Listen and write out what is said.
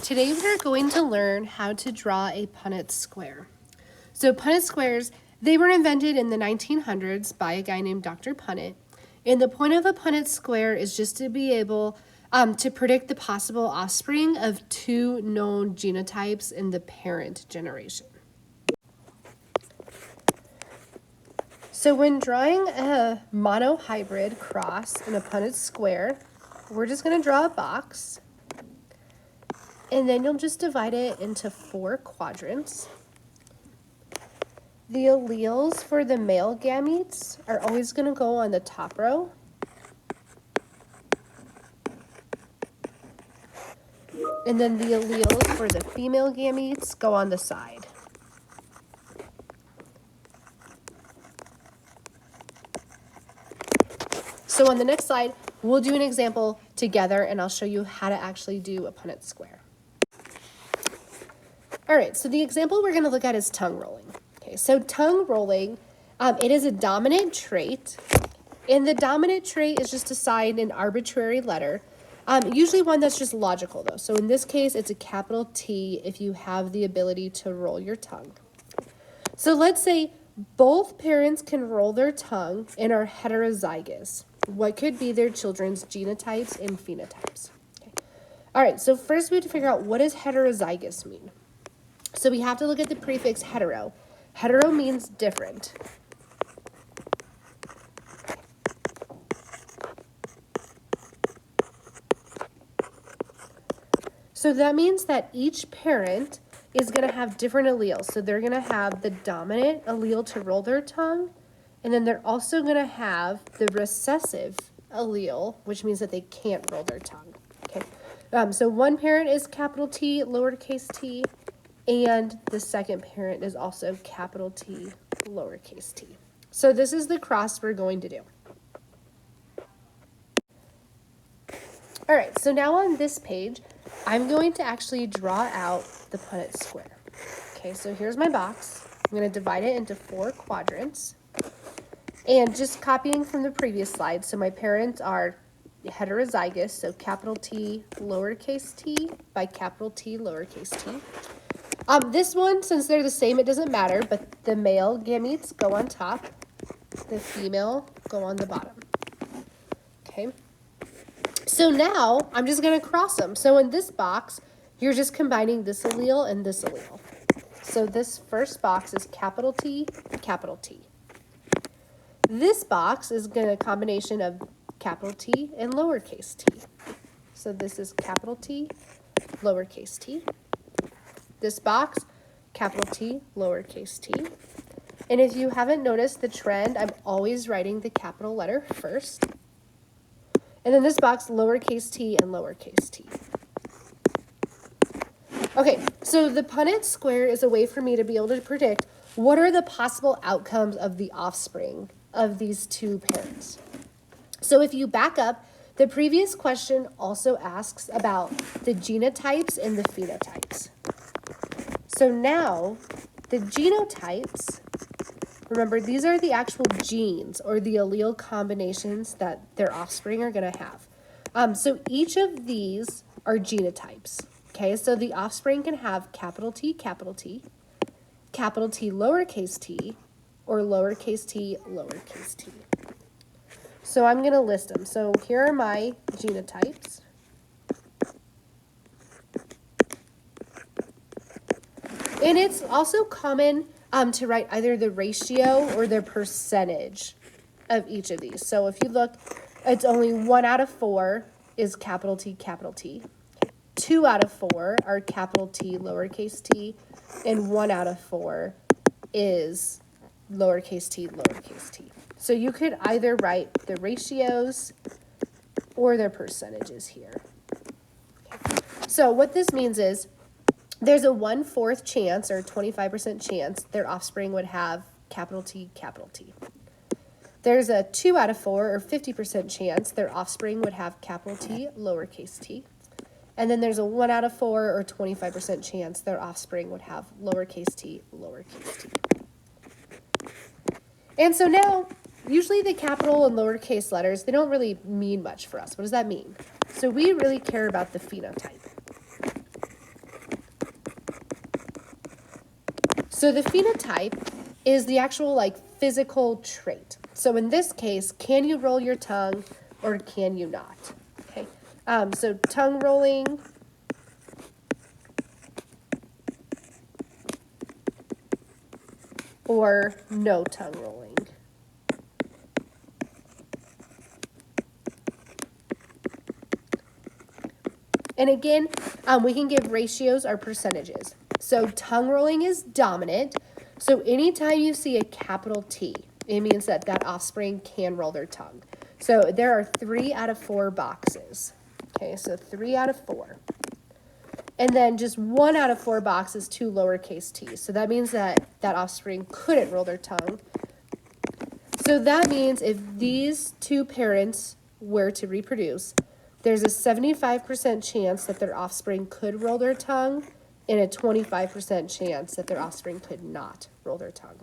Today we're going to learn how to draw a Punnett square. So Punnett squares, they were invented in the 1900s by a guy named Dr. Punnett. And the point of a Punnett square is just to be able to predict the possible offspring of two known genotypes in the parent generation. So when drawing a monohybrid cross in a Punnett square, we're just going to draw a box. And then you'll just divide it into 4 quadrants. The alleles for the male gametes are always going to go on the top row. And then the alleles for the female gametes go on the side. So on the next slide, we'll do an example together and I'll show you how to actually do a Punnett square. All right, so the example we're going to look at is tongue rolling. Okay, so tongue rolling, it is a dominant trait, and the dominant trait is just assigned an arbitrary letter, usually one that's just logical though. So in this case, it's a capital T if you have the ability to roll your tongue. So let's say both parents can roll their tongue and are heterozygous. What could be their children's genotypes and phenotypes? Okay. All right, so first we have to figure out what does heterozygous mean. So we have to look at the prefix hetero. Hetero means different. So that means that each parent is going to have different alleles. So they're going to have the dominant allele to roll their tongue, and then they're also going to have the recessive allele, which means that they can't roll their tongue. Okay. So one parent is capital T, lowercase t, and the second parent is also capital T, lowercase t. So this is the cross we're going to do. All right, so now on this page, I'm going to actually draw out the Punnett square. Okay, so here's my box. I'm going to divide it into 4 quadrants. And just copying from the previous slide, so my parents are heterozygous, so capital T, lowercase t by capital T, lowercase t. This one, since they're the same, it doesn't matter, but the male gametes go on top, the female go on the bottom. Okay. So now I'm just going to cross them. So in this box, you're just combining this allele and this allele. So this first box is capital T, capital T. This box is going to a combination of capital T and lowercase t. So this is capital T, lowercase t. This box, capital T, lowercase t. And if you haven't noticed the trend, I'm always writing the capital letter first. And then this box, lowercase t and lowercase t. Okay, so the Punnett square is a way for me to be able to predict what are the possible outcomes of the offspring of these two parents. So if you back up, the previous question also asks about the genotypes and the phenotypes. So now, the genotypes, remember, these are the actual genes or the allele combinations that their offspring are going to have. So each of these are genotypes. Okay, so the offspring can have capital T, lowercase t, or lowercase t, lowercase t. So I'm going to list them. So here are my genotypes. And it's also common to write either the ratio or the percentage of each of these. So if you look, it's only 1 out of 4 is capital T, capital T. 2 out of 4 are capital T, lowercase t, and 1 out of 4 is lowercase t, lowercase t. So you could either write the ratios or their percentages here. Okay. So what this means is there's a 1/4 chance or 25% chance their offspring would have capital T, capital T. There's a 2 out of 4 or 50% chance their offspring would have capital T, lowercase t. And then there's a 1 out of 4 or 25% chance their offspring would have lowercase t, lowercase t. And so now, usually the capital and lowercase letters, they don't really mean much for us. What does that mean? So we really care about the phenotype. So the phenotype is the actual like physical trait. So in this case, can you roll your tongue or can you not? Okay, so tongue rolling or no tongue rolling. And again, we can give ratios or percentages. So tongue rolling is dominant. So anytime you see a capital T, it means that that offspring can roll their tongue. So there are 3 out of 4 boxes. Okay, so 3 out of 4. And then just 1 out of 4 boxes, 2 lowercase t's. So that means that that offspring couldn't roll their tongue. So that means if these 2 parents were to reproduce, there's a 75% chance that their offspring could roll their tongue and a 25% chance that their offspring could not roll their tongue.